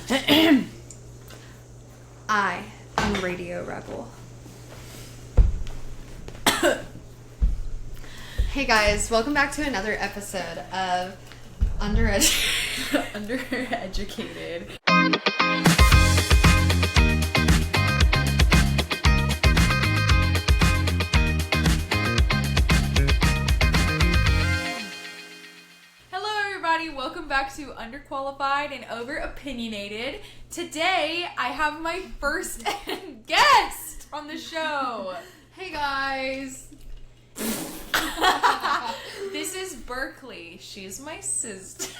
I am Radio Rebel. Hey guys, welcome back to another episode of Undereducated. Welcome back to Underqualified and Over-Opinionated. Today, I have my first guest on the show. Hey guys! This is Berkley. She's my sister.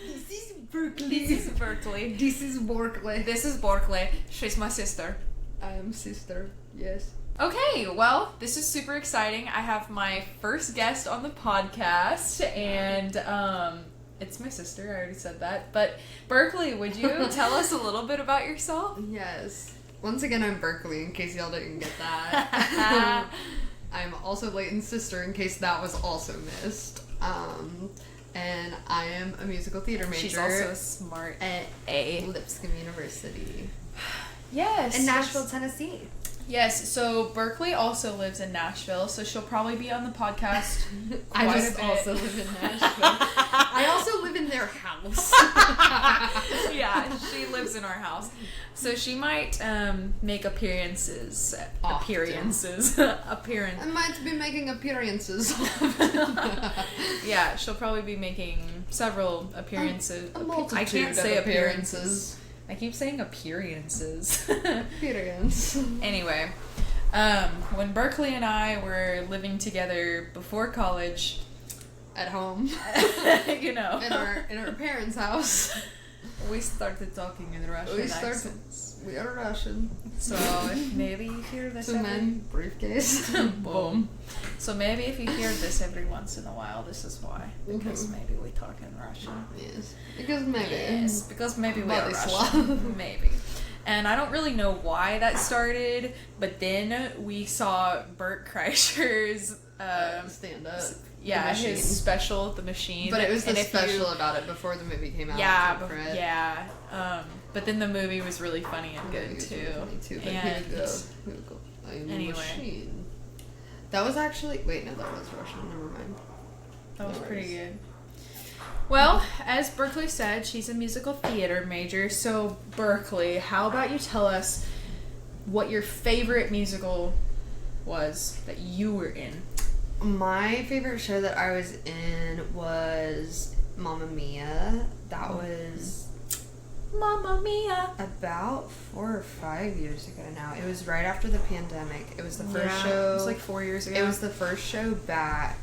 This is Berkley. This is Berkley. This is Berkley. This is Berkley. She's my sister. I am sister, yes. Okay, well, this is super exciting. I have my first guest on the podcast, and it's my sister. I already said that. But Berkley, would you tell us a little bit about yourself? Yes. Once again, I'm Berkley, in case y'all didn't get that. I'm also Leighton's sister, in case that was also missed. And I am a musical theater major. She's also smart at Lipscomb University. Yes. In Nashville, Tennessee. Yes, so Berkley also lives in Nashville, so she'll probably be on the podcast I quite just a bit. also live in Nashville. I also live in their house. Yeah, she lives in our house. So she might make appearances. I might be making appearances. Yeah, she'll probably be making several appearances. A multitude I can't say of appearances. I keep saying appearances. Appearance. Anyway, when Berkley and I were living together before college, At home. you know, in our parents' house, we started talking in Russian accents. We are Russian. So if maybe you hear this briefcase. Boom. So maybe if you hear this every once in a while, this is why. Because maybe we talk in Russian. Yes. Because maybe. Yes, because maybe we are Vladislav. Russian. Maybe. And I don't really know why that started, but then we saw Bert Kreischer's stand up. Yeah, his special, The Machine. But it was the special about it before the movie came out. Yeah. But then the movie was really funny and good too. Really funny too. But And here we go. I am anyway. a machine. That was actually that was Russian. Never mind. That was pretty good. Well, as Berkley said, she's a musical theater major. So, Berkley, how about you tell us what your favorite musical was that you were in? My favorite show that I was in was Mamma Mia. That was Mamma Mia. about 4 or 5 years ago now. It was right after the pandemic. It was the first show. It was like 4 years ago. It was the first show back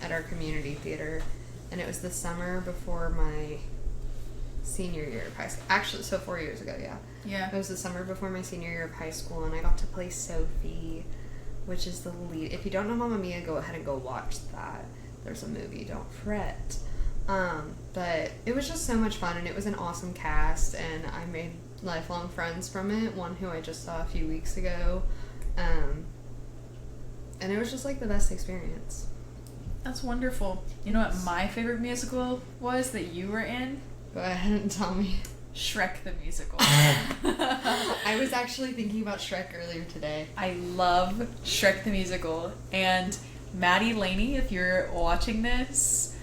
at our community theater. And it was the summer before my senior year of high school. Actually, so 4 years ago, yeah. Yeah. It was the summer before my senior year of high school, and I got to play Sophie, which is the lead. If you don't know Mamma Mia, go ahead and go watch that. There's a movie, don't fret. But it was just so much fun, and it was an awesome cast, and I made lifelong friends from it. One who I just saw a few weeks ago. And it was just like the best experience. That's wonderful. You know what my favorite musical was that you were in? Go ahead and tell me. Shrek the Musical. I was actually thinking about Shrek earlier today. I love Shrek the Musical. And Maddie Laney, if you're watching this,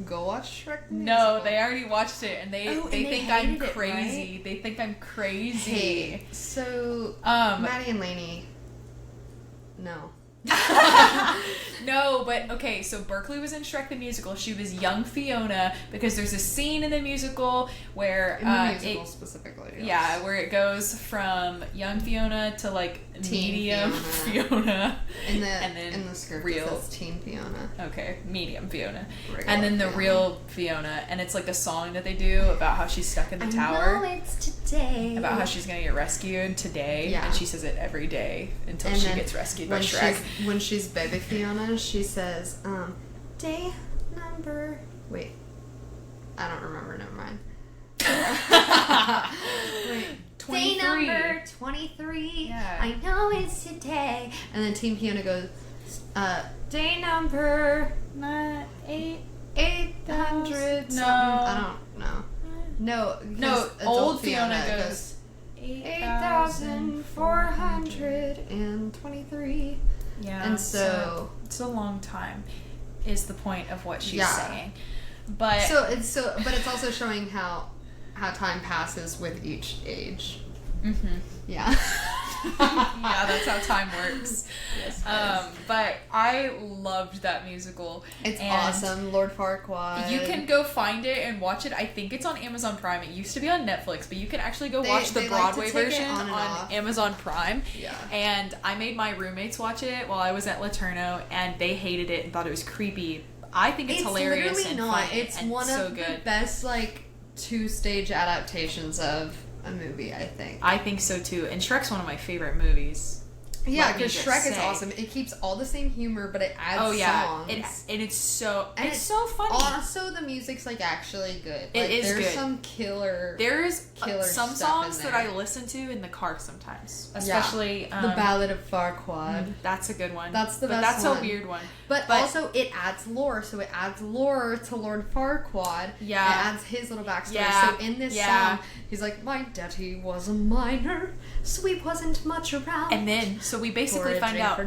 go watch Shrek the Musical. No, they already watched it, and they think I'm it, crazy. Right? They think I'm crazy. Hey, so Maddie and Laney, no. No, but okay, so Berkley was in Shrek the Musical. She was young Fiona, because there's a scene in the musical where specifically. Yeah, where it goes from young Fiona to like teen medium Fiona. In the script real, it says teen Fiona. Okay, medium Fiona. Regular and then the Fiona. Real Fiona, and it's like a song that they do about how she's stuck in the tower. I know it's today. About how she's gonna get rescued today, yeah. and she says it every day until and she gets rescued by Shrek. When she's baby Fiona, she says, day number... Wait. I don't remember, never mind. Wait. 23. Day number 23. Yeah. I know it's today. And then Team Fiona goes, day number 800 No. something. I don't know. No, old Fiona goes 8,423. Yeah. And so it's a long time is the point of what she's saying. But but it's also showing how time passes with each age. Mm-hmm. Yeah. Yeah, that's how time works. Yes, but I loved that musical. It's awesome. Lord Farquaad. You can go find it and watch it. I think it's on Amazon Prime. It used to be on Netflix, but you can actually go watch the Broadway version on Amazon Prime. Yeah. And I made my roommates watch it while I was at LeTourneau, and they hated it and thought it was creepy. I think it's hilarious and funny. It's one of the best, like, 2-stage adaptations of a movie, I think. I think so too. And Shrek's one of my favorite movies. Yeah, because Shrek is awesome. It keeps all the same humor, but it adds songs. It's so funny. Also, the music's like actually good. Like, there's some killer. There's some songs that I listen to in the car sometimes, especially the Ballad of Farquaad. That's a good one. That's the best one. That's a weird one. But also, it adds lore. So it adds lore to Lord Farquaad. Yeah. It adds his little backstory. Yeah. So in this song, he's like, my daddy was a miner, so he wasn't much around. And then, so we basically find out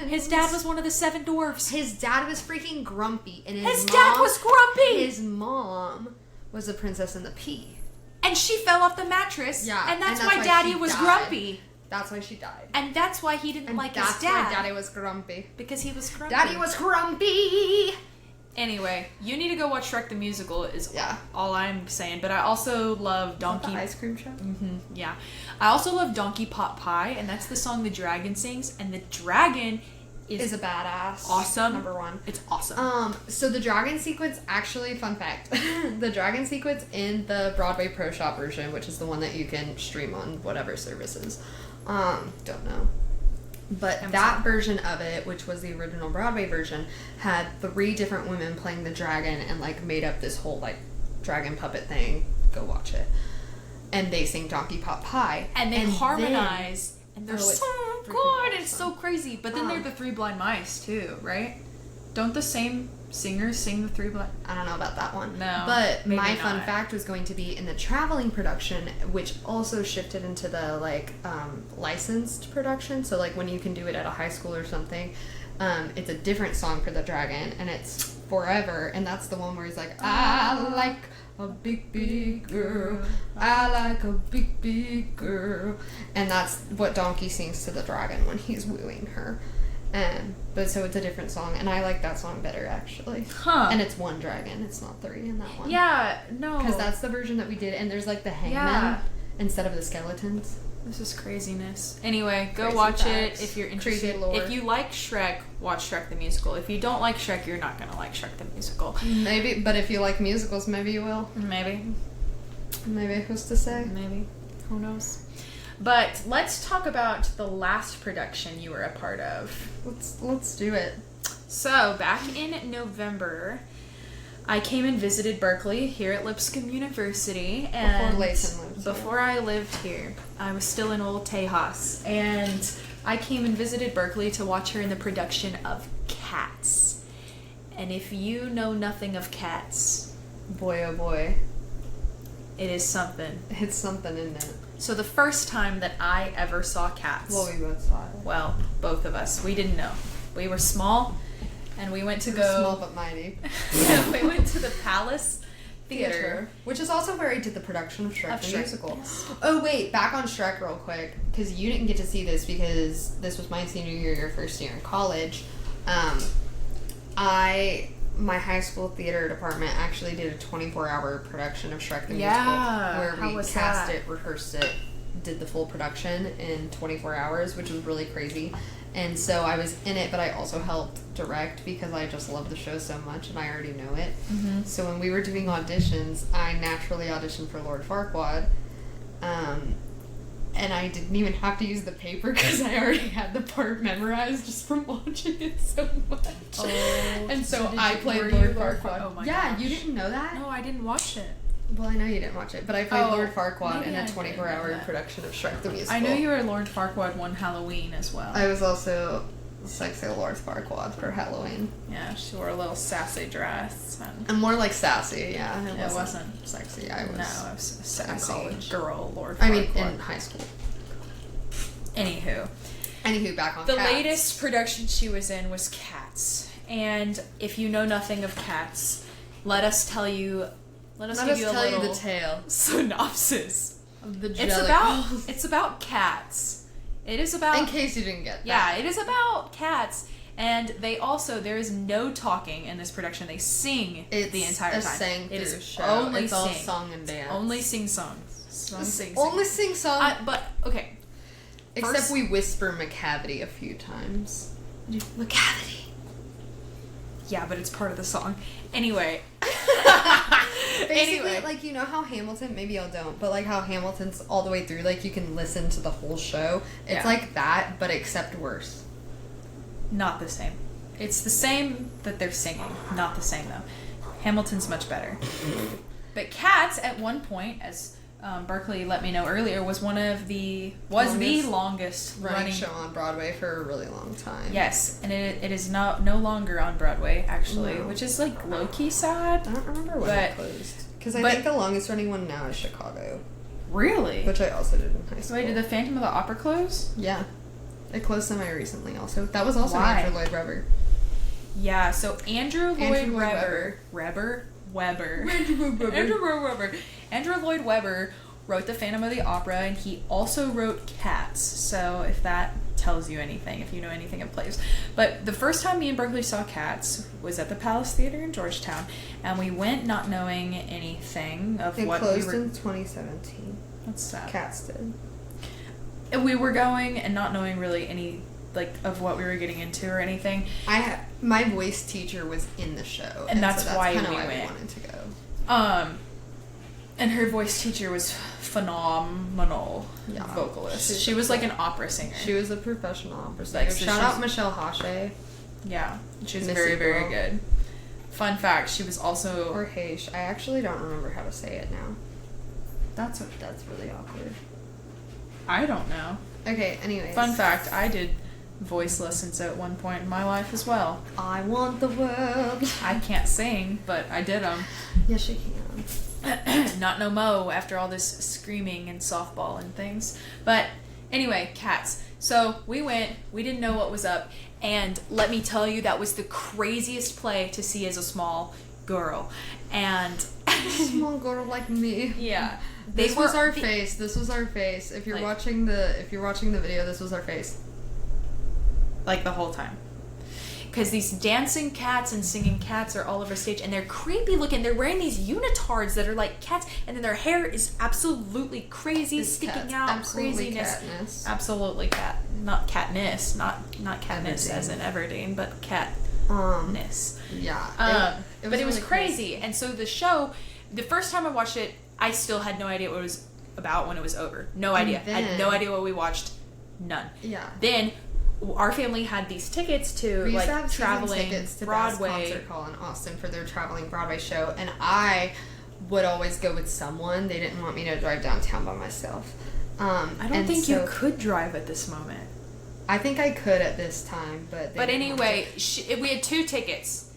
his dad was one of the 7 dwarfs. His dad was freaking grumpy. And his dad was grumpy! His mom was a princess in the pea. And she fell off the mattress. Yeah. And that's why Daddy was grumpy. That's why she died. And that's why he didn't like his dad. That's why Daddy was grumpy. Because he was grumpy. Daddy was grumpy! Anyway, you need to go watch Shrek the Musical is all I'm saying. But I also love Donkey... the ice cream show? Mm-hmm, yeah. I also love Donkey Pot Pie, and that's the song the dragon sings. And the dragon is a badass. Awesome. Number one. It's awesome. So the dragon sequence, actually, fun fact, the dragon sequence in the Broadway Pro Shop version, which is the one that you can stream on whatever services, don't know. But that version of it, which was the original Broadway version, had 3 different women playing the dragon and, like, made up this whole, like, dragon puppet thing. Go watch it. And they sing Donkey Pot Pie. And they harmonize. And they're so good. It's so crazy. But then they're the 3 blind mice, too, right? Don't the same singers sing the 3 blind... I don't know about that one. No. But my fun fact was going to be in the traveling production, which also shifted into the, like, licensed production. So, like, when you can do it at a high school or something, it's a different song for the dragon, and it's Forever. And that's the one where he's like, I like a big, big girl. I like a big, big girl. And that's what Donkey sings to the dragon when he's wooing her. But so it's a different song, and I like that song better, actually. Huh. And it's 1 dragon, it's not 3 in that one. Yeah, no. Because that's the version that we did, and there's like the hangman instead of the skeletons. This is craziness. Anyway, go Crazy watch facts. it if you're interested. Crazy lore. If you like Shrek, watch Shrek the Musical. If you don't like Shrek, you're not going to like Shrek the Musical. Maybe, but if you like musicals, maybe you will. Maybe. Maybe, who's to say? Maybe. Who knows? But let's talk about the last production you were a part of. Let's do it. So, back in November, I came and visited Berkeley here at Lipscomb University. And before Layton lived here. Before I lived here. I was still in Old Tejas. And I came and visited Berkeley to watch her in the production of Cats. And if you know nothing of Cats... Boy, oh boy. It is something. It's something, isn't it? So the first time that I ever saw Cats... Well, we both saw it. Well, both of us. We didn't know. We were small, and we went to go... Small but mighty. We went to the Palace Theater. Which is also where I did the production of Shrek the Musical. Yes. Oh, wait. Back on Shrek real quick. Because you didn't get to see this because this was my senior year, your first year in college. My high school theater department actually did a 24-hour production of Shrek the Musical. Where we cast it, rehearsed it, did the full production in 24 hours, which was really crazy. And so I was in it, but I also helped direct because I just love the show so much and I already know it. Mm-hmm. So when we were doing auditions, I naturally auditioned for Lord Farquaad. And I didn't even have to use the paper because I already had the part memorized just from watching it so much. Oh, and so I played Lord Lord Farquaad. Farquaad. Oh my yeah, gosh. you didn't know that? No, I didn't watch it. Well, I know you didn't watch it, but I played Lord Farquaad in a maybe I 24-hour did. production of Shrek the Musical. I know you were Lord Farquaad one Halloween as well. I was also sexy Lord Farquaad for Halloween. Yeah, she wore a little sassy dress. And more like sassy, yeah. It wasn't sexy. I was a sassy college. girl, Lord Farquaad. I mean, in high school. Anywho, back on the Cats. latest production she was in was Cats. And if you know nothing of Cats, let us give you a little the tale synopsis. Of the It's about cats. It is about... In case you didn't get that. Yeah, it is about cats. And there is no talking in this production. They sing the entire time. It is show. Only it's all song and dance. Only sing songs. Only sing songs. But, okay. Except we whisper McCavity a few times. McCavity. Yeah, but it's part of the song. Anyway. Basically, like, you know how Hamilton, maybe y'all don't, but like how Hamilton's all the way through, like you can listen to the whole show. It's like that, but except worse. Not the same. It's the same that they're singing. Not the same, though. Hamilton's much better. But Cats, at one point, as Berkley let me know earlier, was the longest running show on Broadway for a really long time. Yes, and it is no longer on Broadway, actually, which is like low-key sad. I don't remember when it closed. Because I think the longest running one now is Chicago. Really? Which I also did in high school. Wait, did the Phantom of the Opera close? Yeah. It closed semi-recently also. That was also Andrew Lloyd Webber. Yeah, so Andrew Lloyd Webber wrote The Phantom of the Opera, and he also wrote Cats. So if that tells you anything, if you know anything of plays. But the first time me and Berkley saw Cats was at the Palace Theater in Georgetown, and we went not knowing anything of what we were... It closed in 2017. That's sad. Cats did. And we were going and not knowing really any, like, of what we were getting into or anything. My voice teacher was in the show. And that's why we went. Wanted to go. And her voice teacher was phenomenal vocalist. She was like an opera singer. She was a professional opera singer. Shout out Michelle Hache. Yeah, she's very, very good. Fun fact, she was also... Or Haish. I actually don't remember how to say it now. That's really awkward. I don't know. Okay, anyways. Fun fact, I did voice lessons at one point in my life as well. I want the world. I can't sing, but I did them. Yes, you can. Not no mo after all this screaming and softball and things. But anyway, Cats. So we went, we didn't know what was up, and let me tell you, that was the craziest play to see as a small girl. And small girl like me. Yeah. This was our face. If you're watching the video, this was our face. Like the whole time. Because these dancing cats and singing cats are all over stage, and they're creepy looking. They're wearing these unitards that are like cats, and then their hair is absolutely crazy, sticking out, absolutely craziness. Katniss. Absolutely not Katniss, not Katniss Everdeen. As in Everdeen, but Katniss. Yeah. But it was really crazy. And so the show, the first time I watched it, I still had no idea what it was about when it was over. No idea. I had no idea what we watched. None. Yeah. Then our family had these tickets to like traveling tickets to Broadway concert hall in Austin for their traveling Broadway show, and I would always go with someone. They didn't want me to drive downtown by myself. I don't think you could drive at this moment. I think I could at this time, but anyway, we had 2 tickets,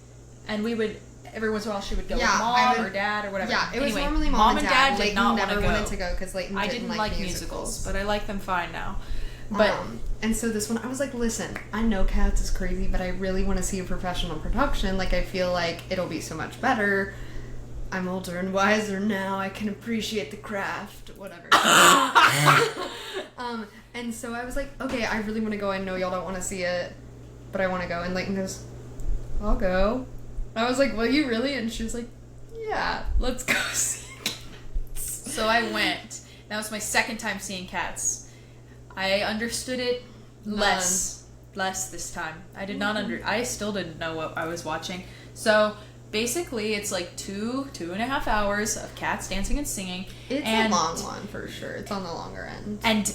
and we would every once in a while she would go with mom or dad or whatever. Yeah, it was anyway, normally mom and dad. Did not never want wanted to go because Leighton didn't like musicals, but I like them fine now. But and so this one, I was like, listen, I know Cats is crazy, but I really want to see a professional production. Like, I feel like it'll be so much better. I'm older and wiser now. I can appreciate the craft, whatever. And so I was like, okay, I really want to go. I know y'all don't want to see it, but I want to go. And Leighton goes, I'll go. I was like, will you really? And she was like, yeah, let's go see Cats. So I went. That was my second time seeing Cats. I understood it less this time. I did not I still didn't know what I was watching. So basically, it's like 2.5 hours of cats dancing and singing. It's a long one for sure. It's on the longer end. And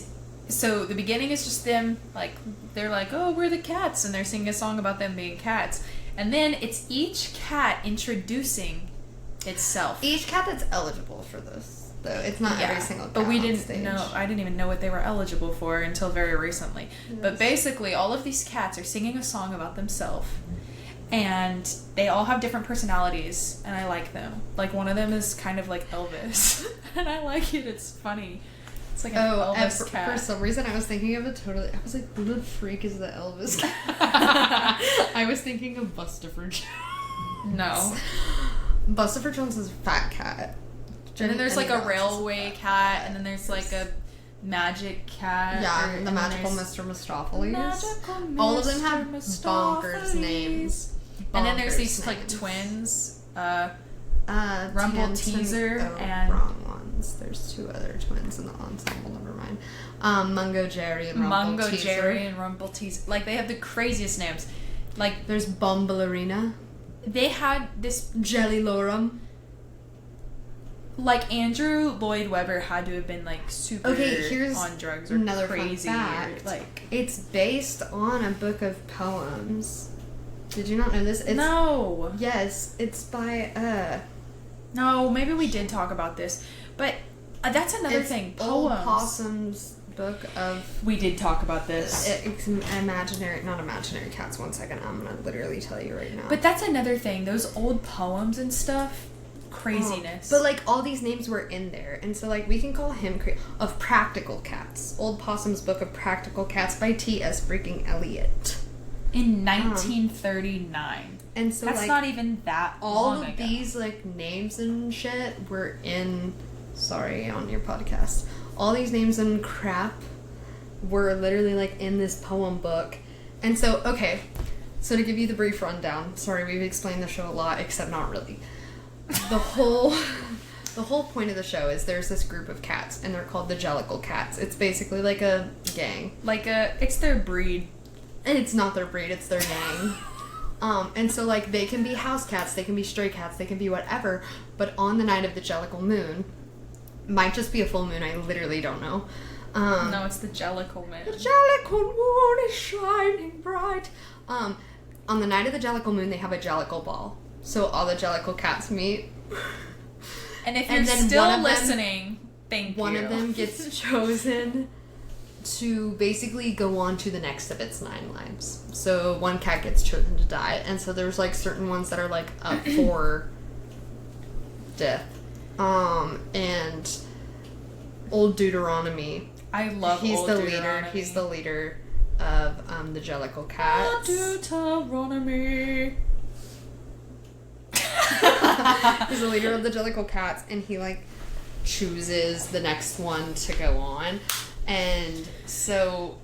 so the beginning is just them, like, they're like, oh, we're the cats, and they're singing a song about them being cats. And then it's each cat introducing itself. Each cat that's eligible for this though. It's not every single cat. But we on didn't stage. know. I didn't even know what they were eligible for until very recently. Yes. But basically, all of these cats are singing a song about themselves, and they all have different personalities, and I like them. Like, one of them is kind of like Elvis, and I like it. It's funny. It's like an Elvis cat. For some reason, I was thinking of it totally. I was like, who the freak is the Elvis cat? I was thinking of Bustopher Jones. No. Bustopher Jones is a fat cat. And then there's like a railway cat, and then there's like a magic cat. Yeah, the magical Mr. Mistopheles. All of them have bonkers names. And then there's these like twins. Rumble Teaser and wrong ones. There's two other twins in the ensemble. Never mind. Mungo Jerry and Rumble Teaser. Jerry and Rumble Teaser. Like, they have the craziest names. Like, there's Bomballerina. They had this Jelly Lorem. Like, Andrew Lloyd Webber had to have been like super on drugs or another crazy. Fun fact. Or, like, it's based on a book of poems. Did you not know this? No. Yes, it's by No, maybe we did talk about this, but that's another thing. Poems. Old Possum's book of. We did talk about this. It's not imaginary cats. 1 second, I'm gonna literally tell you right now. But that's another thing. Those old poems and stuff. Craziness. But like all these names were in there, and so like we can call him of Practical Cats. Old Possum's Book of Practical Cats by T.S. freaking Eliot. In 1939. And so that's like, not even that all long of ago. these like names and shit were in on your podcast. All these names and crap were literally like in this poem book. And so so to give you the brief rundown, sorry, we've explained the show a lot, except not really. The whole point of the show is there's this group of cats, and they're called the Jellicle Cats. It's basically like a gang. It's their breed. And it's not their breed, it's their gang. And so, like, they can be house cats, they can be stray cats, they can be whatever, but on the night of the Jellicle moon, might just be a full moon, I literally don't know. No, it's the Jellicle moon. The Jellicle moon is shining bright. On the night of the Jellicle moon, they have a Jellicle ball. So all the Jellicle cats meet. And if you're still listening, thank you. One of them gets chosen to basically go on to the next of its 9 lives. So one cat gets chosen to die, and so there's like certain ones that are like up for death. And Old Deuteronomy. I love Old Deuteronomy. He's the leader of the Jellicle Cats. Deuteronomy. He's the leader of the Jellicle Cats, and he like chooses the next one to go on. And so,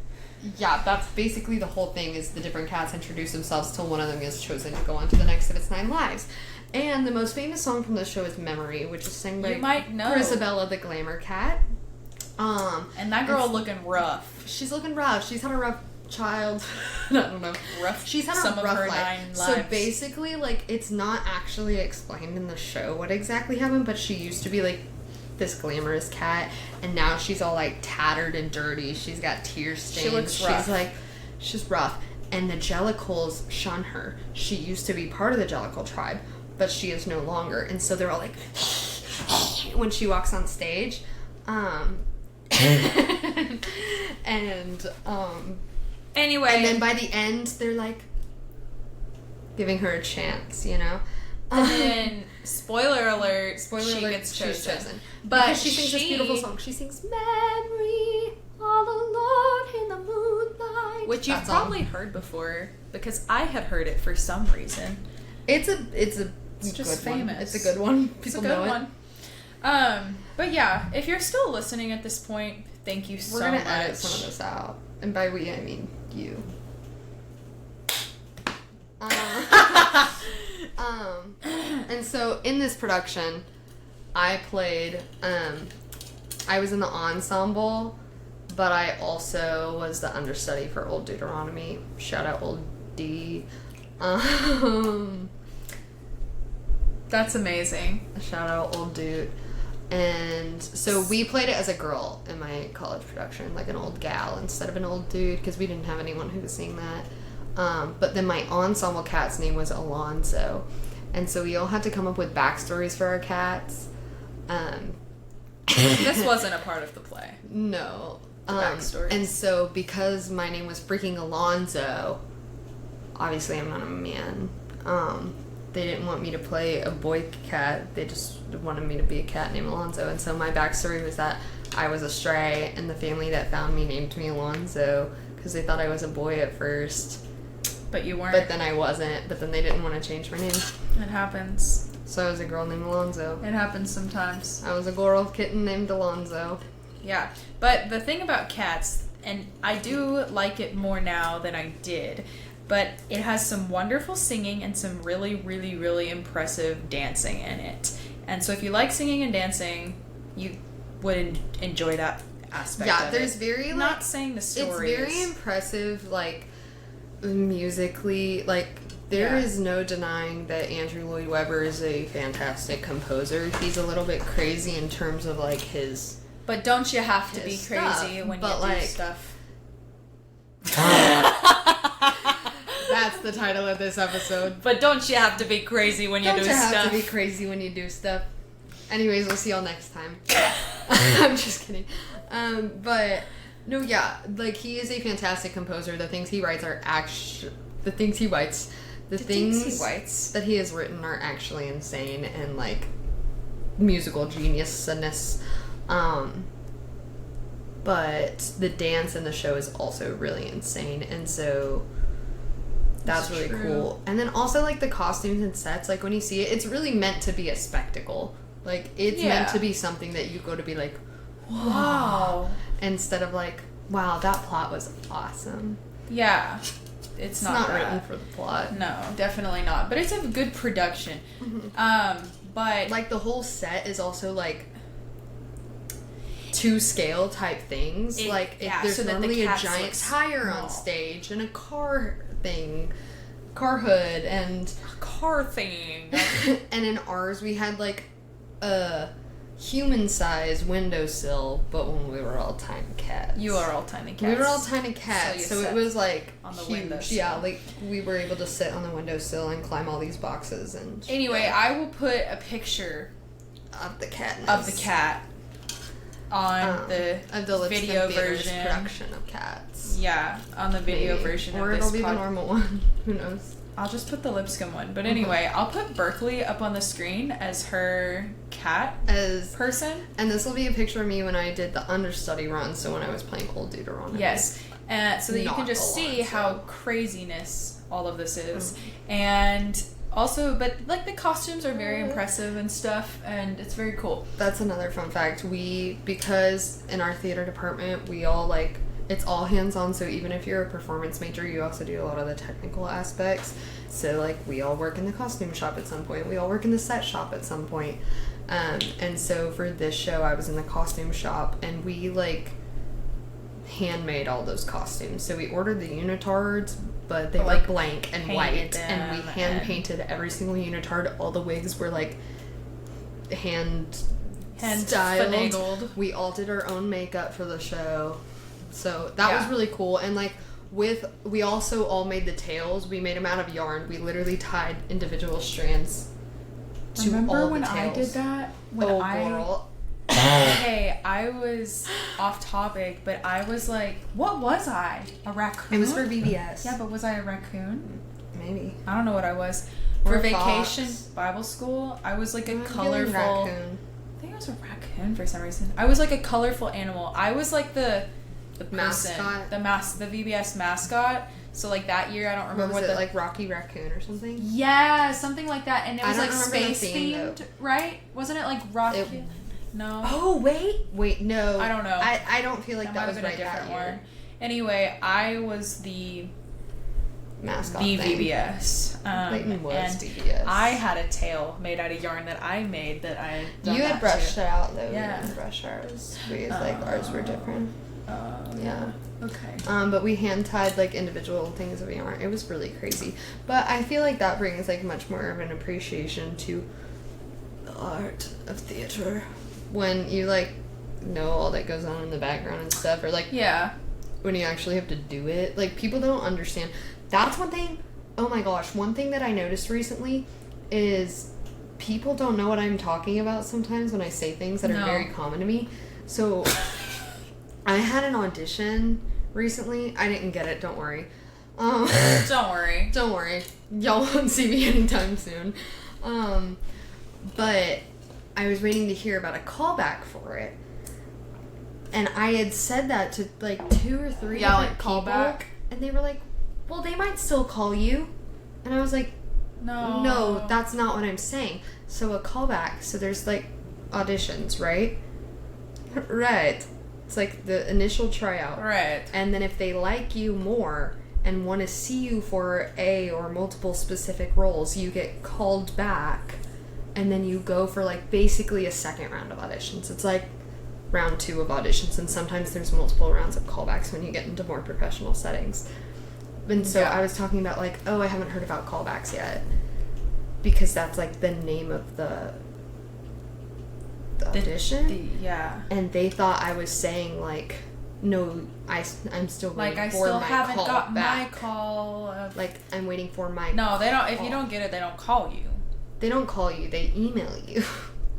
yeah, that's basically the whole thing, is the different cats introduce themselves till one of them is chosen to go on to the next of its 9 lives. And the most famous song from the show is Memory, which is sung by Grisabella the Glamour Cat. And that girl looking rough. She's looking rough. She's had a rough child. I don't know. Rough. She's had a rough life. So basically, like, it's not actually explained in the show what exactly happened, but she used to be, like, this glamorous cat, and now she's all like tattered and dirty. She's got tear stains. She looks rough. She's rough. And the Jellicles shun her. She used to be part of the Jellicle tribe, but she is no longer. And so they're all like when she walks on stage. Anyway. And then by the end they're like giving her a chance, you know? And then, spoiler alert, she gets chosen. She's chosen. But she sings this beautiful song. She sings Memory, all alone in the moonlight. Which you've probably heard before, because I had heard it for some reason. It's just famous. It's a good one. People know it. But yeah, if you're still listening at this point, thank you so much. We're gonna edit some of this out. And by we, I mean you. And so in this production, I played, I was in the ensemble, but I also was the understudy for Old Deuteronomy. Shout out Old D. That's amazing. Shout out Old Dude. And so we played it as a girl in my college production, like an old gal instead of an old dude, because we didn't have anyone who was sing that. But then my ensemble cat's name was Alonzo. And so we all had to come up with backstories for our cats. This wasn't a part of the play. No. Backstory. And so, because my name was freaking Alonzo, obviously I'm not a man, they didn't want me to play a boy cat. They just wanted me to be a cat named Alonzo. And so my backstory was that I was a stray, and the family that found me named me Alonzo because they thought I was a boy at first. But you weren't. But then I wasn't. But then they didn't want to change my name. It happens. So I was a girl named Alonzo. It happens sometimes. I was a girl kitten named Alonzo. Yeah. But the thing about cats, and I do like it more now than I did, but it has some wonderful singing and some really, really, really impressive dancing in it. And so if you like singing and dancing, you would enjoy that aspect of it. Yeah, there's very, like... Not saying the story It's very impressive, like, musically. Like, there is no denying that Andrew Lloyd Webber is a fantastic composer. He's a little bit crazy in terms of, like, his... But don't you have to be crazy stuff, when you like, do stuff? That's the title of this episode. But don't you have to be crazy when you do stuff? Don't you have to be crazy when you do stuff? Anyways, we'll see y'all next time. I'm just kidding. But no, yeah, like, he is a fantastic composer. The things he writes are the things he writes that he has written are actually insane and, like, musical geniusness. But the dance in the show is also really insane, and so that's really cool. And then also, like, the costumes and sets, like, when you see it, it's really meant to be a spectacle. Like, it's meant to be something that you go to be like, wow, instead of like, wow, that plot was awesome. Yeah. It's not written for the plot. No, definitely not. But it's a good production. Mm-hmm. But like, the whole set is also, like, to scale type things. There's so normally a giant tire on stage and a car hood and a car thing. And in ours we had, like, a human-sized windowsill, but when we were all tiny cats. You are all tiny cats. We were all tiny cats, so it was, like, on the huge. windowsill. Yeah, like, we were able to sit on the windowsill and climb all these boxes and... Anyway, I will put a picture of the cat on the video version production of Cats. Yeah, on the video version or of this. Or it'll be the normal one. Who knows? I'll just put the Lipscomb one. But anyway, I'll put Berkley up on the screen as her cat person. And this will be a picture of me when I did the understudy run, so when I was playing Old Deuteronomy. Yes. So that you can just see how craziness all of this is. And also, but, like, the costumes are very impressive and stuff, and it's very cool. That's another fun fact. Because in our theater department, we all, like, it's all hands-on, so even if you're a performance major, you also do a lot of the technical aspects. So, like, we all work in the costume shop at some point. We all work in the set shop at some point. And so for this show, I was in the costume shop, and we, like, handmade all those costumes. So we ordered the unitards, but they were, like, blank and white, and we hand-painted every single unitard. All the wigs were, like, hand styled. Finagled. We all did our own makeup for the show. So that was really cool. And, like, we also all made the tails. We made them out of yarn. We literally tied individual strands to Remember all when the tails. I did that? Girl. Okay, I was off topic, but I was like, what was I? A raccoon? It was for VBS. Yeah, but was I a raccoon? Maybe. I don't know what I was. Or for a vacation fox. Bible school, I was like a colorful raccoon. I think I was a raccoon for some reason. I was like a colorful animal. I was like the person, mascot. the VBS mascot. So, like, that year, I don't remember what was it, like Rocky Raccoon or something? Yeah, something like that. And it was, like, space space-themed, right? Wasn't it, like, Rocky? No. Oh, wait, no. I don't know. I don't feel like that was right a different that year. one. Anyway, I was the mascot VBS. Clayton was and VBS. I had a tail made out of yarn that I made that I done You had brushed it out, though. Yeah. We didn't brush ours. Ours were different. Yeah. Okay. But we hand tied, like, individual things of yarn. It was really crazy. But I feel like that brings, like, much more of an appreciation to the art of theater. When you, like, know all that goes on in the background and stuff. Or, like, when you actually have to do it. Like, people don't understand. That's one thing. Oh my gosh. One thing that I noticed recently is people don't know what I'm talking about sometimes when I say things that are very common to me. So, I had an audition recently. I didn't get it, don't worry. Don't worry. Don't worry. Y'all won't see me anytime soon. But I was waiting to hear about a callback for it. And I had said that to, like, 2 or 3 different people. Callback? And they were like, well, they might still call you. And I was like, no, that's not what I'm saying. So a callback, so there's, like, auditions, right? Right. It's like the initial tryout. Right. And then if they like you more and want to see you for a or multiple specific roles, you get called back. And then you go for, like, basically a second round of auditions. It's like round 2 of auditions, and sometimes there's multiple rounds of callbacks when you get into more professional settings. And so I was talking about, like, I haven't heard about callbacks yet, because that's, like, the name of the audition. And they thought I was saying, like, no, I'm still waiting like, for my call. Like, I still haven't got back. my call. Like, I'm waiting for my No, they don't. call. If you don't get it, they don't call you. They don't call you. They email you.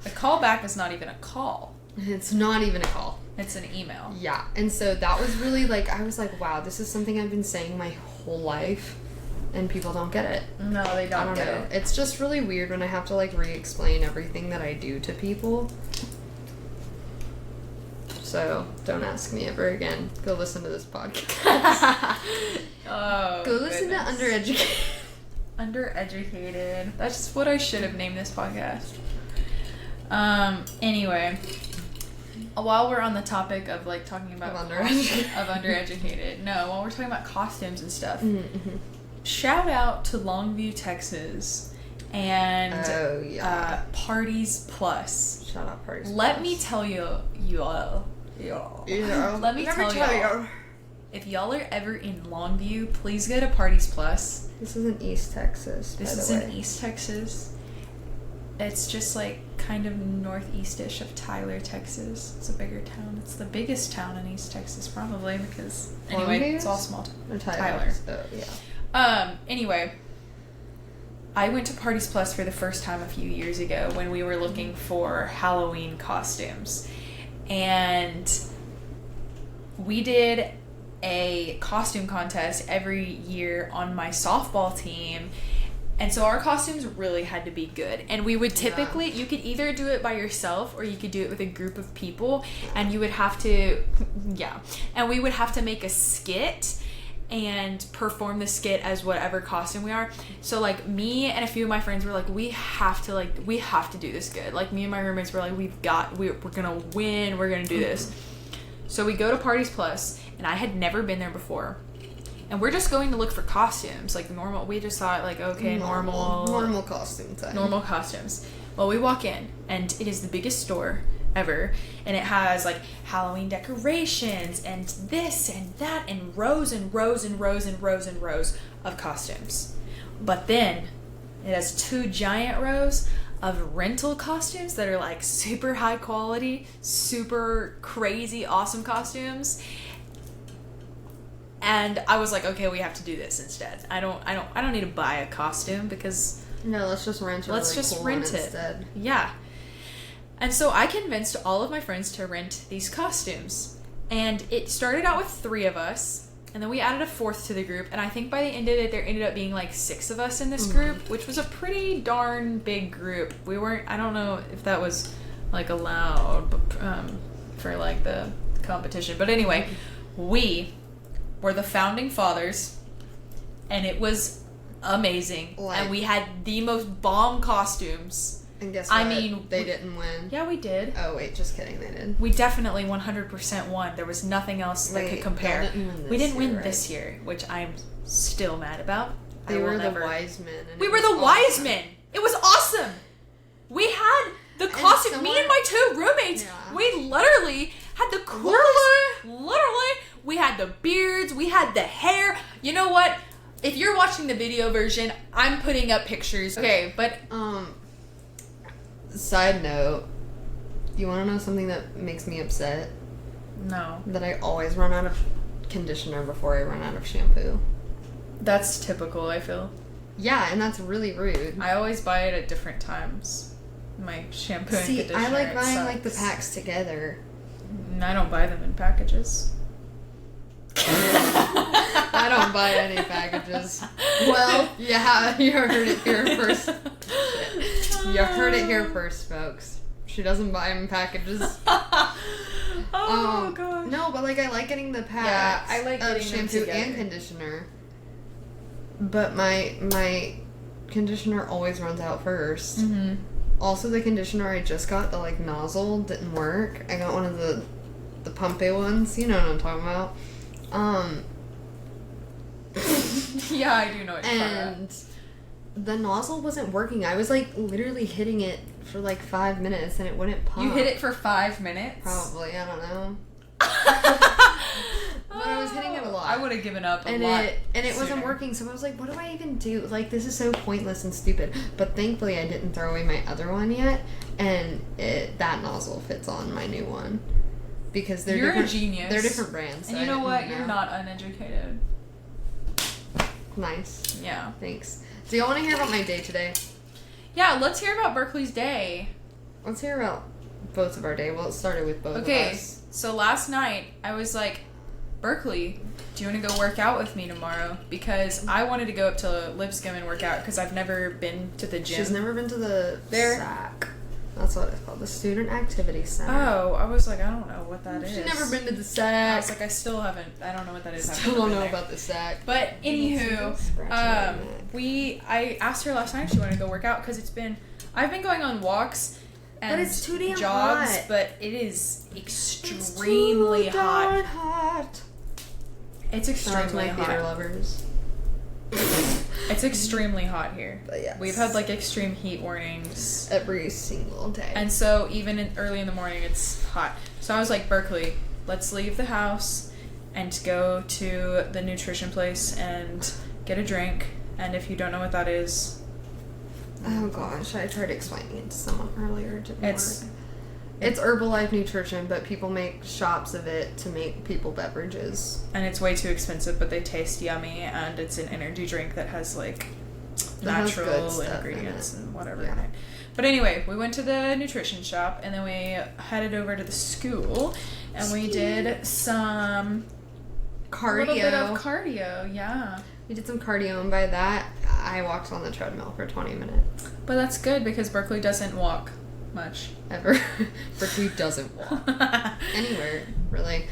A callback is not even a call. It's not even a call. It's an email. Yeah. And so that was really, like, I was like, wow, this is something I've been saying my whole life, and people don't get it. No, they don't, I don't know. It's just really weird when I have to, like, re-explain everything that I do to people. So, don't ask me ever again. Go listen to this podcast. Go listen to Undereducated. Undereducated. That's what I should have named this podcast. Anyway, while we're on the topic of, like, talking about undereducated, no, while we're talking about costumes and stuff, shout out to Longview, Texas, and Parties Plus. Shout out Parties Plus. Let me tell you all. Let me tell you. If y'all are ever in Longview, please go to Parties Plus. This is in East Texas. This is in East Texas. It's just, like, kind of northeast-ish of Tyler, Texas. It's a bigger town. It's the biggest town in East Texas, probably, because anyway, it's all small. Tyler. Oh, yeah. Anyway, I went to Parties Plus for the first time a few years ago when we were looking for Halloween costumes, and we did a costume contest every year on my softball team. And so our costumes really had to be good. And we would typically, you could either do it by yourself or you could do it with a group of people. And you would have to, and we would have to make a skit and perform the skit as whatever costume we are. So, like, me and a few of my friends were like, we have to do this good. Like, me and my roommates were like, we're gonna win, we're gonna do this. So we go to Parties Plus, and I had never been there before. And we're just going to look for costumes, like normal. We just thought, like, okay, normal costume time. Normal costumes. Well, we walk in, and it is the biggest store ever, and it has, like, Halloween decorations, and this and that, and rows and rows and rows and rows and rows of costumes. But then it has 2 giant rows of rental costumes that are, like, super high quality, super crazy, awesome costumes. And I was like, okay, we have to do this instead. I don't need to buy a costume because let's just rent it. Let's just cool rent it instead. Yeah. And so I convinced all of my friends to rent these costumes. And it started out with 3 of us, and then we added a 4th to the group, and I think by the end of it there ended up being like 6 of us in this group, which was a pretty darn big group. I don't know if that was, like, allowed for, like, the competition. But anyway, we were the founding fathers, and it was amazing. And we had the most bomb costumes. And guess what? I mean, they didn't win. Yeah, we did. Oh, wait, just kidding. They did. We definitely 100% won. There was nothing else that could compare. We didn't win this year, which I'm still mad about. They were the wise men. We were the wise men. It was awesome. We had the costume. Me and my 2 roommates, we literally had the coolest. Literally. We had the beards. We had the hair. You know what? If you're watching the video version, I'm putting up pictures. Okay, but side note, you want to know something that makes me upset? No. That I always run out of conditioner before I run out of shampoo. That's typical, I feel. Yeah, and that's really rude. I always buy it at different times. my shampoo and See, conditioner. I like It buying like the sucks. packs together. I don't buy them in packages. I don't buy any packages. Well, yeah, you heard it here first. You heard it here first, folks. She doesn't buy them in packages. God. No, but like I like getting the packs. Yeah, I like of getting them shampoo together. and conditioner. But my conditioner always runs out first. Mm-hmm. Also, the conditioner I just got, the like nozzle, didn't work. I got one of the pumpy ones. You know what I'm talking about. Yeah, I do know what you're talking about. And the nozzle wasn't working. I was like literally hitting it for like 5 minutes and it wouldn't pump. You hit it for 5 minutes? Probably, I don't know. But I was hitting it a lot. I would have given up and lot it wasn't sooner. working, so I was like, what do I even do? Like, this is so pointless and stupid. But thankfully I didn't throw away my other one yet, and that nozzle fits on my new one. Because they're You're different, a genius. They're different brands. And so you know I what? didn't You're not uneducated. Nice. Yeah. Thanks. Do y'all want to hear about my day today? Yeah, let's hear about Berkley's day. Let's hear about both of our day. Well, it started with both of us. So last night I was like, Berkley, do you want to go work out with me tomorrow? Because I wanted to go up to Lipscomb and work out because I've never been to the gym. She's never been to the There. SAC. That's what it's called, the Student Activity Center. Oh, I was like, I don't know what that is. She's never been to the I SAC. was like, I still haven't. I don't know what that is. I've Still never don't been know there. about the SAC. But anywho, Scratching I asked her last night if she wanted to go work out because I've been going on walks and But it's too damn jogs, hot. but it is extremely hot. It's extremely my theater hot. lovers. It's extremely hot here. But yes. We've had like extreme heat warnings. Every single day. And so even early in the morning it's hot. So I was like, Berkley, let's leave the house and go to the nutrition place and get a drink. And if you don't know what that is, Oh gosh, I tried explaining it to someone earlier. It didn't It's- work. It's Herbalife Nutrition, but people make shops of it to make people beverages. and it's way too expensive, but they taste yummy, and it's an energy drink that has like It has good natural stuff in ingredients it. and whatever Yeah. in it. But anyway, we went to the nutrition shop and then we headed over to the school and we did some Cardio. A little bit of cardio, yeah. We did some cardio, and by that, I walked on the treadmill for 20 minutes. But that's good because Berkley doesn't walk much. Ever. Berkeley doesn't walk. Anywhere, really.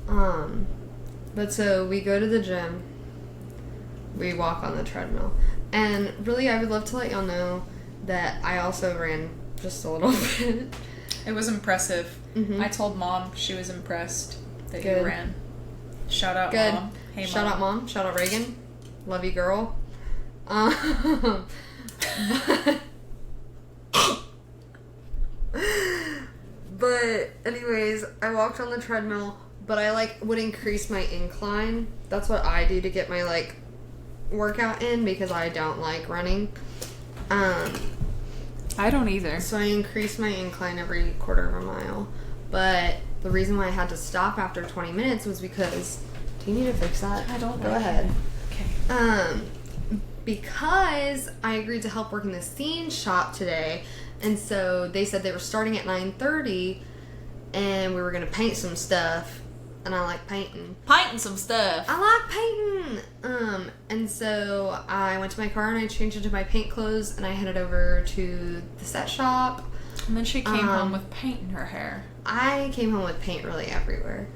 But so we go to the gym. We walk on the treadmill. And really, I would love to let y'all know that I also ran just a little bit. It was impressive. Mhm. I told Mom she was impressed that Good. you ran. Shout out, Good. Mom. Hey, Shout Mom. out, Mom. Shout out, Reagan. Love you, girl. But anyways, I walked on the treadmill, but I like would increase my incline. That's what I do to get my like workout in because I don't like running. I don't either. So I increase my incline every quarter of a mile. But the reason why I had to stop after 20 minutes was because do you need to fix that? I don't Go like ahead. Okay. Because I agreed to help work in the scene shop today, and so they said they were starting at 9:30, and we were gonna paint some stuff, and I like painting. Painting some stuff. I like painting. And so I went to my car and I changed into my paint clothes, and I headed over to the set shop. And then she came home with paint in her hair. I came home with paint really everywhere.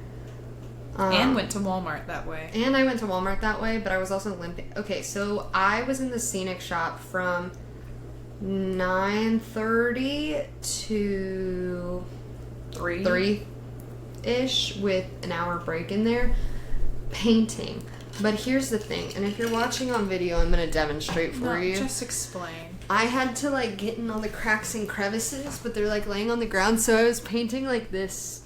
And went to Walmart that way. And I went to Walmart that way, but I was also limping. Okay, so I was in the scenic shop from 9:30 to 3-ish with an hour break in there, painting. But here's the thing, and if you're watching on video, I'm going to demonstrate for you. Just explain. I had to like get in all the cracks and crevices, but they're like laying on the ground, so I was painting like this.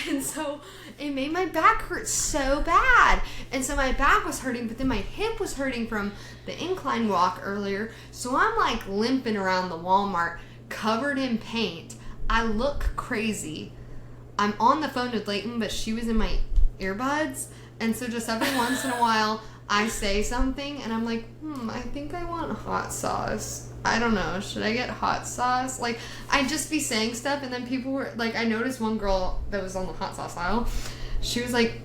And so it made my back hurt so bad. And so my back was hurting, but then my hip was hurting from the incline walk earlier. So I'm like limping around the Walmart covered in paint. I look crazy. I'm on the phone with Layton, but she was in my earbuds. And so just every once in a while I say something and I'm like, I think I want hot sauce. I don't know. Should I get hot sauce? Like, I'd just be saying stuff, and then people were like, I noticed one girl that was on the hot sauce aisle. She was like,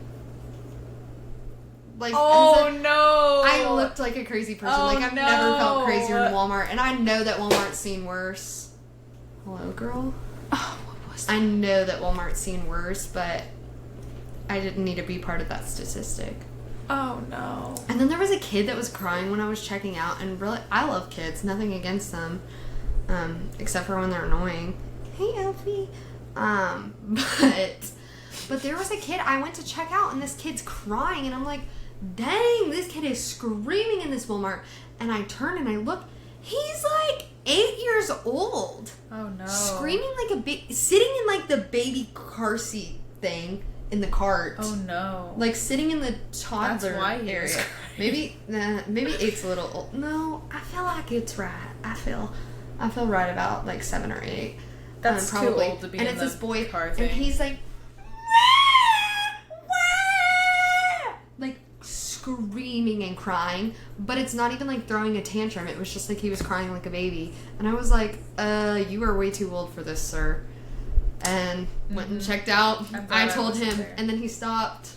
oh no! I looked like a crazy person. Oh, like, I've never felt crazier in Walmart, and I know that Walmart's seen worse. Hello, girl. Oh, what was that? I know that Walmart's seen worse, but I didn't need to be part of that statistic. Oh no. And then there was a kid that was crying when I was checking out, and really, I love kids, nothing against them, except for when they're annoying. Hey, Elfie. But there was a kid, I went to check out, and this kid's crying, and I'm like, dang, this kid is screaming in this Walmart. And I turn and I look, he's like 8 years old. Oh no. Screaming like sitting in like the baby car seat thing. In the cart. Oh no. Like sitting in the toddler That's why he area. was Maybe 8's a little old. No, I feel like it's right. I feel right about like 7 or 8. That's probably. too old to be and in it's the this boy car thing. and he's like like screaming and crying, but it's not even like throwing a tantrum. It was just like he was crying like a baby. And I was like, you are way too old for this, sir. And went and checked out. I told him, and then he stopped.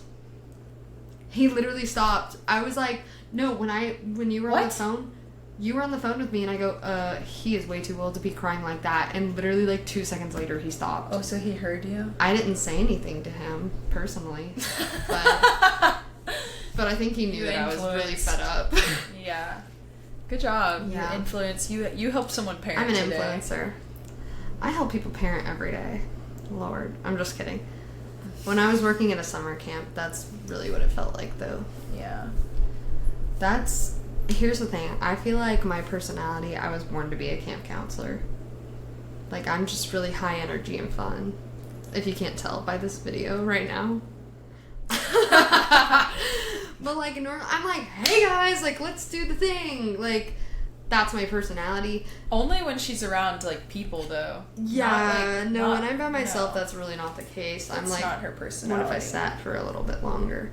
He literally stopped. I was like, no, when you were on the phone, you were on the phone with me, and I go, he is way too old to be crying like that. And literally like 2 seconds later, he stopped. Oh, so he heard you? I didn't say anything to him personally, but I think he knew that I was really fed up. Yeah. Good job. Yeah. You influence. You help someone parent. I'm an today. influencer. I help people parent every day. Lord, I'm just kidding. When I was working at a summer camp, that's really what it felt like, though. Yeah. Here's the thing. I feel like my personality, I was born to be a camp counselor. Like, I'm just really high energy and fun. If you can't tell by this video right now. But, like, I'm like, hey, guys, like, let's do the thing. Like, that's my personality. Only when she's around, like, people, though. Yeah, when I'm by myself, that's really not the case. That's I'm like, not her personality. what if I sat for a little bit longer?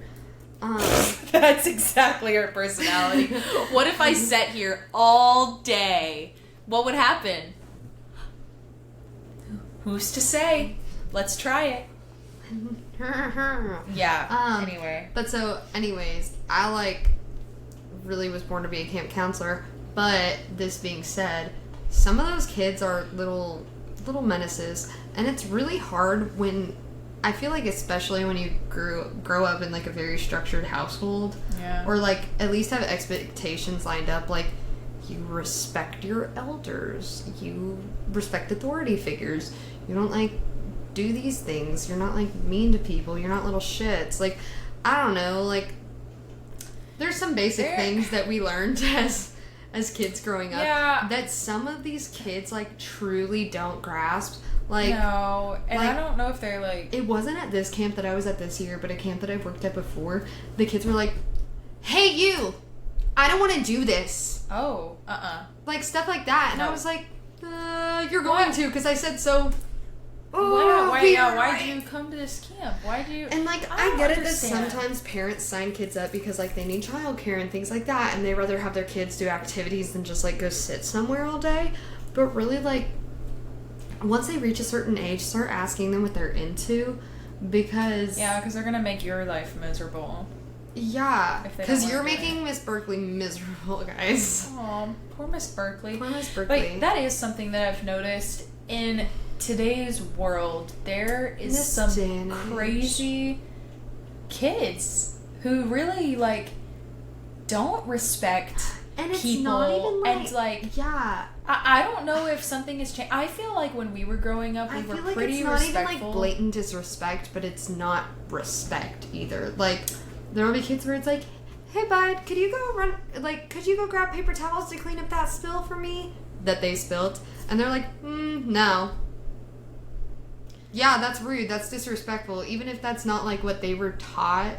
That's exactly her personality. What if I sat here all day? What would happen? Who's to say? Let's try it. Yeah. Anyway. But so, anyways, I, like, really was born to be a camp counselor. But this being said, some of those kids are little menaces, and it's really hard when I feel like, especially when you grow up in like a very structured household, or like at least have expectations lined up, like you respect your elders, you respect authority figures, you don't like do these things, you're not like mean to people, you're not little shits. Like, I don't know, like there's some basic things that we learned as kids growing up that some of these kids like truly don't grasp. Like, no, and like, I don't know if they're like, it wasn't at this camp that I was at this year, but a camp that I've worked at before, the kids were like, hey, you, I don't want to do this. Oh, like stuff like that. And I was like, you're going to, because I said so. Why do you come to this camp? Why do you? And like, I get it that sometimes parents sign kids up because like they need childcare and things like that, and they rather have their kids do activities than just like go sit somewhere all day. But really, like, once they reach a certain age, start asking them what they're into, because they're gonna make your life miserable. Yeah, because you're making Miss Berkley miserable, guys. Oh, poor Miss Berkley. Poor Miss Berkley. Like, that is something that I've noticed in today's world. There is some crazy kids who really like don't respect and it's people, not even like, and like I don't know if something has changed. I feel like when we were growing up, we were pretty respectful. It's not even like blatant disrespect, but it's not respect either. Like, there will be kids where it's like, hey bud, could you go grab paper towels to clean up that spill for me that they spilled? And they're like, no. Yeah, that's rude. That's disrespectful. Even if that's not like what they were taught,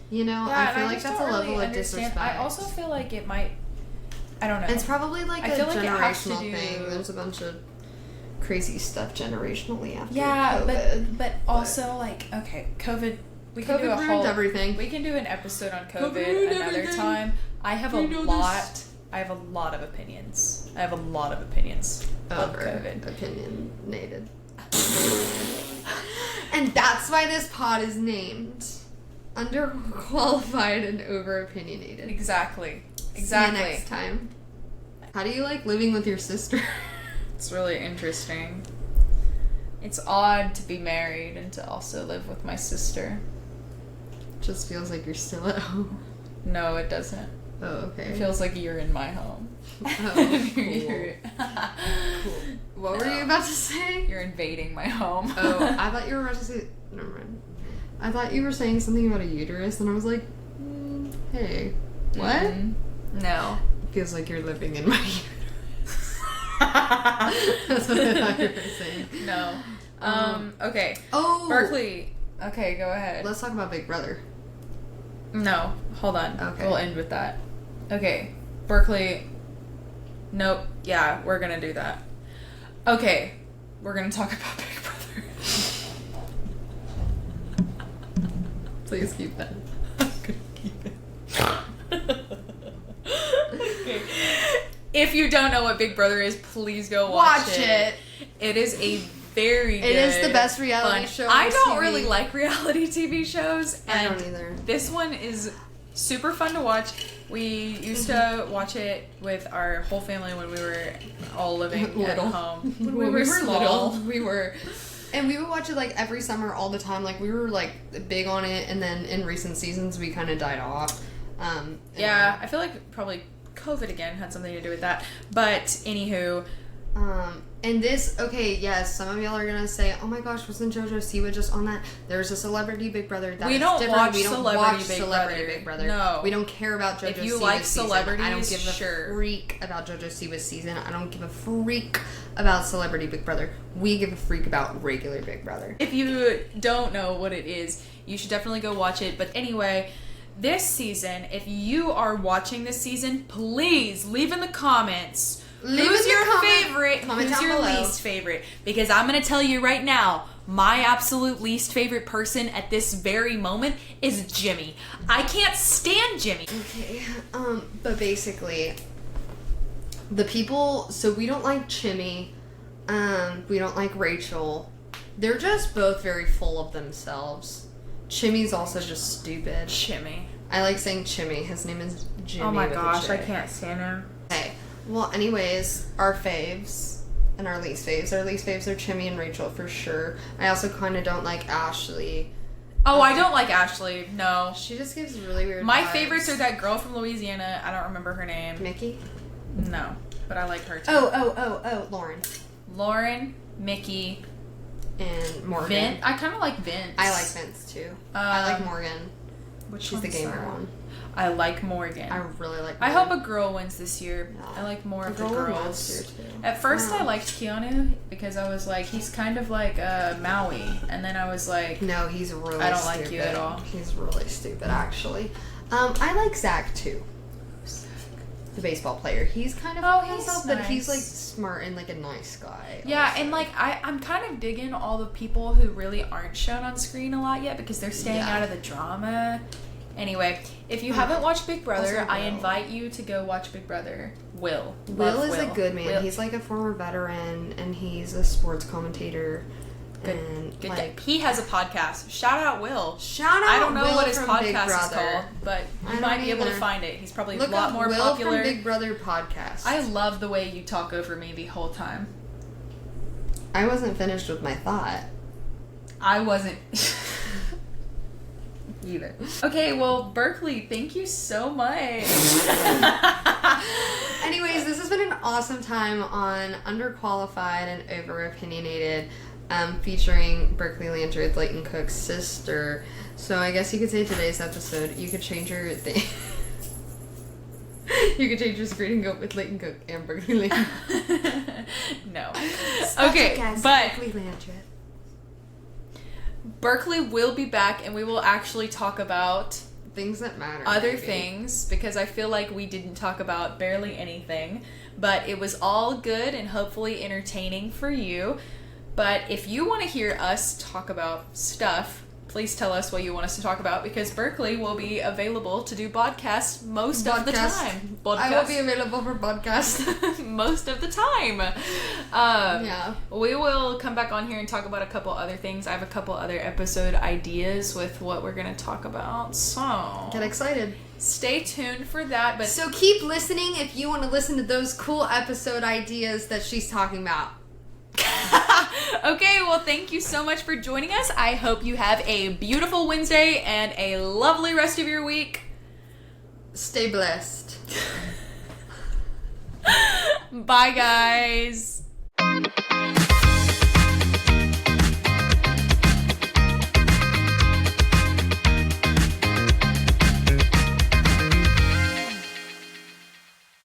you know. Yeah, I feel like that's a level of disrespect. I also feel like it might. I don't know. It's probably like a generational thing. There's a bunch of crazy stuff generationally after COVID. but also like, okay, COVID. We can do everything. We can do an episode on COVID another time. I have a lot of opinions. I have a lot of opinions of Over COVID. opinionated. And that's why this pod is named Underqualified and Over Opinionated. Exactly. See you next time. How do you like living with your sister? It's really interesting. It's odd to be married and to also live with my sister. Just feels like you're still at home. No, it doesn't. Oh, okay. It feels like you're in my home. Oh, cool. Cool. What were you about to say? You're invading my home. Oh, I thought you were about to say... Never mind. I thought you were saying something about a uterus, and I was like, hey, what? Mm-hmm. No. Feels like you're living in my uterus. That's what I thought you were saying. No. Okay. Oh! Berkley. Okay, go ahead. Let's talk about Big Brother. No. Hold on. Okay. We'll end with that. Okay. Berkley. Nope. Yeah, we're gonna do that. Okay. We're gonna talk about Big Brother. Please keep that. I'm gonna keep it. Okay. If you don't know what Big Brother is, please go watch it. It is a very good, It is the best reality show on I don't TV. really like reality TV shows. I And don't either. this one is super fun to watch. We used to watch it with our whole family when we were all living at Little. home. When we were little, we were. And we would watch it like every summer all the time. Like we were like big on it, and then in recent seasons we kind of died off. Yeah, I feel like probably COVID again had something to do with that. But anywho, and this, okay, yes, some of y'all are gonna say, "Oh my gosh, wasn't JoJo Siwa just on that?" There's a Celebrity Big Brother. That we is don't different. watch We don't Celebrity watch Big Celebrity Brother. Big Brother. No, we don't care about JoJo. If you Siwa's like season. celebrities, I don't give a sure. freak about JoJo Siwa's season. I don't give a freak about Celebrity Big Brother. We give a freak about regular Big Brother. If you don't know what it is, you should definitely go watch it. But anyway, this season, if you are watching this season, please leave in the comments who's your favorite, who's your least favorite. Because I'm going to tell you right now, my absolute least favorite person at this very moment is Jimmy. I can't stand Jimmy. Okay, but basically, the people, so we don't like Chimmy, we don't like Rachel. They're just both very full of themselves. Chimmy's also just stupid. Chimmy. I like saying Chimmy. His name is Jimmy. Oh my with a gosh, J. I can't stand him. Okay, well, anyways, our faves and our least faves. Our least faves are Chimmy and Rachel for sure. I also kind of don't like Ashley. Oh, I don't like Ashley. No. She just gives really weird My vibes. favorites are that girl from Louisiana. I don't remember her name. Mickey? No, but I like her too. Oh, Lauren. Lauren, Mickey, And Morgan. Vince. I kind of like Vince. I like Vince too. I like Morgan. Which She's the one's gamer that? one. I like Morgan. I really like I Morgan. hope a girl wins this year. No. I like more A of the girl won girls. last year, too. At first, Wow. I liked Keanu because I was like, he's kind of like Maui, and then I was like, No, he's really I don't stupid. like you at all. He's really stupid, actually. I like Zach, too. The baseball player. He's kind of Oh, full of he's himself, but he's, like, nice. smart and, like, a nice guy. yeah, also. and like I'm kind of digging all the people who really aren't shown on screen a lot yet because they're staying Yeah. out of the drama. Anyway, if you haven't watched Big Brother, Also I Will. invite you to go watch Big Brother. Will. Will Love is a good man. Will. He's, like, a former veteran, and he's a sports commentator. Good. And, Good. like... He has a podcast. Shout out Will. Shout out I don't know Will what his from Big podcast is Brother. called, but I you might don't be able to either. find it. He's probably Look a lot up more Will popular. from Big Brother podcast. I love the way you talk over me the whole time. I wasn't finished with my thought. I wasn't either. Okay, well, Berkley, thank you so much. Anyways, this has been an awesome time on Underqualified and Over-Opinionated, featuring Berkley Landreth, Leighton Cook's sister. So I guess you could say today's episode, you could change your thing. You could change your screen and go with Leighton Cook and Berkley Landreth. No. Special Okay, guest, but Berkley Landreth. Berkley will be back and we will actually talk about Things that matter. other maybe. things because I feel like we didn't talk about barely anything, but it was all good and hopefully entertaining for you. But if you want to hear us talk about stuff, please tell us what you want us to talk about, because Berkley will be available to do podcasts most of the time. I will be available for podcast most of the time. Yeah. We will come back on here and talk about a couple other things. I have a couple other episode ideas with what we're going to talk about. So get excited. Stay tuned for that. But so keep listening if you want to listen to those cool episode ideas that she's talking about. Okay, well, thank you so much for joining us. I hope you have a beautiful Wednesday and a lovely rest of your week. Stay blessed. Bye, guys.